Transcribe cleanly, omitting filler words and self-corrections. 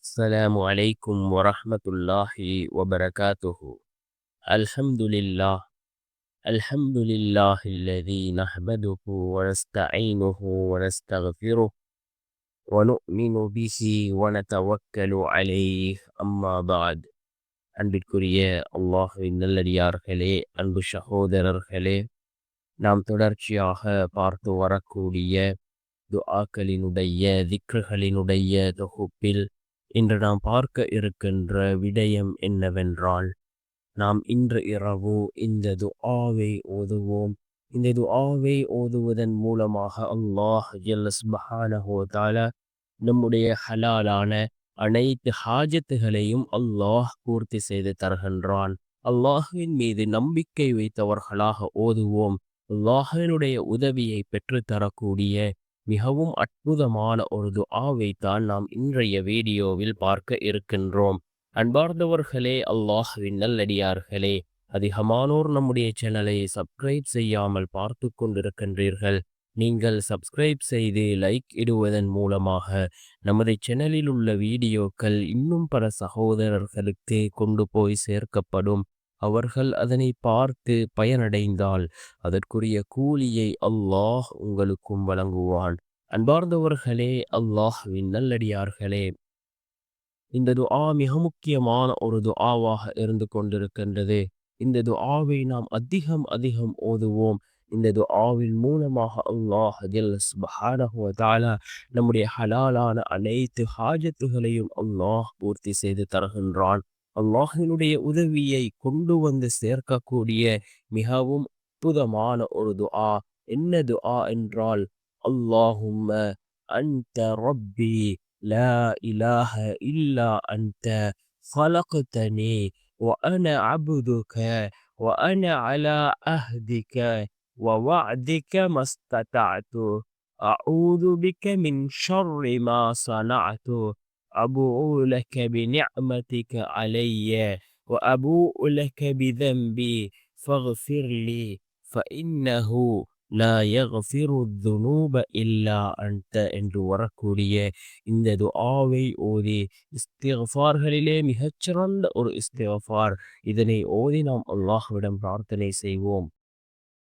السلام عليكم ورحمة الله وبركاته. الحمد لله. الحمد لله الذي نحمده ونستعينه ونستغفره ونؤمن به ونتوكل عليه. أما بعد. அன்பிற்குரிய அல்லாஹ்வின் நல்லடியார்களே, அன்பு சகோதரர்களே, நாம் தொடர்ச்சியாக பார்த்து வரக்கூடிய துஆக்களினுடைய திக்ருகளினுடைய தொகுப்பில் இன்று நாம் பார்க்க இருக்கின்ற விடயம் என்னவென்றால், நாம் இன்று இரவு இந்த துஆவை ஓதுவோம். இந்த துஆவை ஓதுவதன் மூலமாக அல்லாஹ் ஜல்ல சுப்ஹானஹு வ தஆலா நம்முடைய ஹலாலான அனைத்து ஹாஜத்துகளையும் அல்லாஹ் பூர்த்தி செய்து தருகின்றான். அல்லாஹ்வின் மீது நம்பிக்கை வைத்தவர்களாக ஓதுவோம். அல்லாஹ்வினுடைய உதவியை பெற்று தரக்கூடிய மிகவும் அற்புதமான ஒரு துஆவை தான் நாம் இன்றைய வீடியோவில் பார்க்க இருக்கின்றோம். அன்பார்ந்தவர்களே, அல்லாஹ்வின் நல்லடியார்களே, அதிகமானோர் நம்முடைய சேனலை சப்ஸ்கிரைப் செய்யாமல் பார்த்து கொண்டிருக்கின்றீர்கள். நீங்கள் சப்ஸ்கிரைப் செய்து லைக் இடுவதன் மூலமாக நமது சேனலில் உள்ள வீடியோக்கள் இன்னும் பல சகோதரர்களுக்கு கொண்டு போய் சேர்க்கப்படும். அவர்கள் அதனை பார்த்து பயனடைந்தால் அதற்குரிய கூலியை அல்லாஹ் உங்களுக்கும் வழங்குவான். அன்பார்ந்தவர்களே, அல்லாஹ்வின் நல்லடியார்களே, இந்த துஆ மிக முக்கியமான ஒரு துஆவாக இருந்து கொண்டிருக்கின்றது. இந்த துஆவை நாம் அதிகம் அதிகம் ஓதுவோம். இந்த துஆவின் மூலமாக அல்லாஹ் ஜல்ல சுப்ஹானஹு வ தஆலா நம்முடைய ஹலாலான அனைத்து ஹாஜத்துகளையும் அல்லாஹ் பூர்த்தி செய்து தருகின்றான். அல்லாஹ்வினுடைய உதவியை கொண்டு வந்து சேர்க்கக்கூடிய மிகவும் அற்புதமான ஒரு துஆ. என்ன துஆ என்றால், அல்லாஹும்ம அன்த ரப்பி لا إله إلا أنت خلقتني وأنا عبدك وأنا على عهدك ووعدك ما استطعت أعوذ بك من شر ما صنعت أبوء لك بنعمتك علي وأبوء لك بذنبي فاغفر لي فإنه லா யக்ஃபிரு துனூப இல்லா அன்த என்று வரக்கூடிய இந்த துஆவை ஓதி இஸ்திக்ஃபார்களிலே மிகச்சிறந்த ஒரு இஸ்திக்ஃபார். இதனை ஓதி நாம் அல்லாஹ்விடம் பிரார்த்தனை செய்வோம்.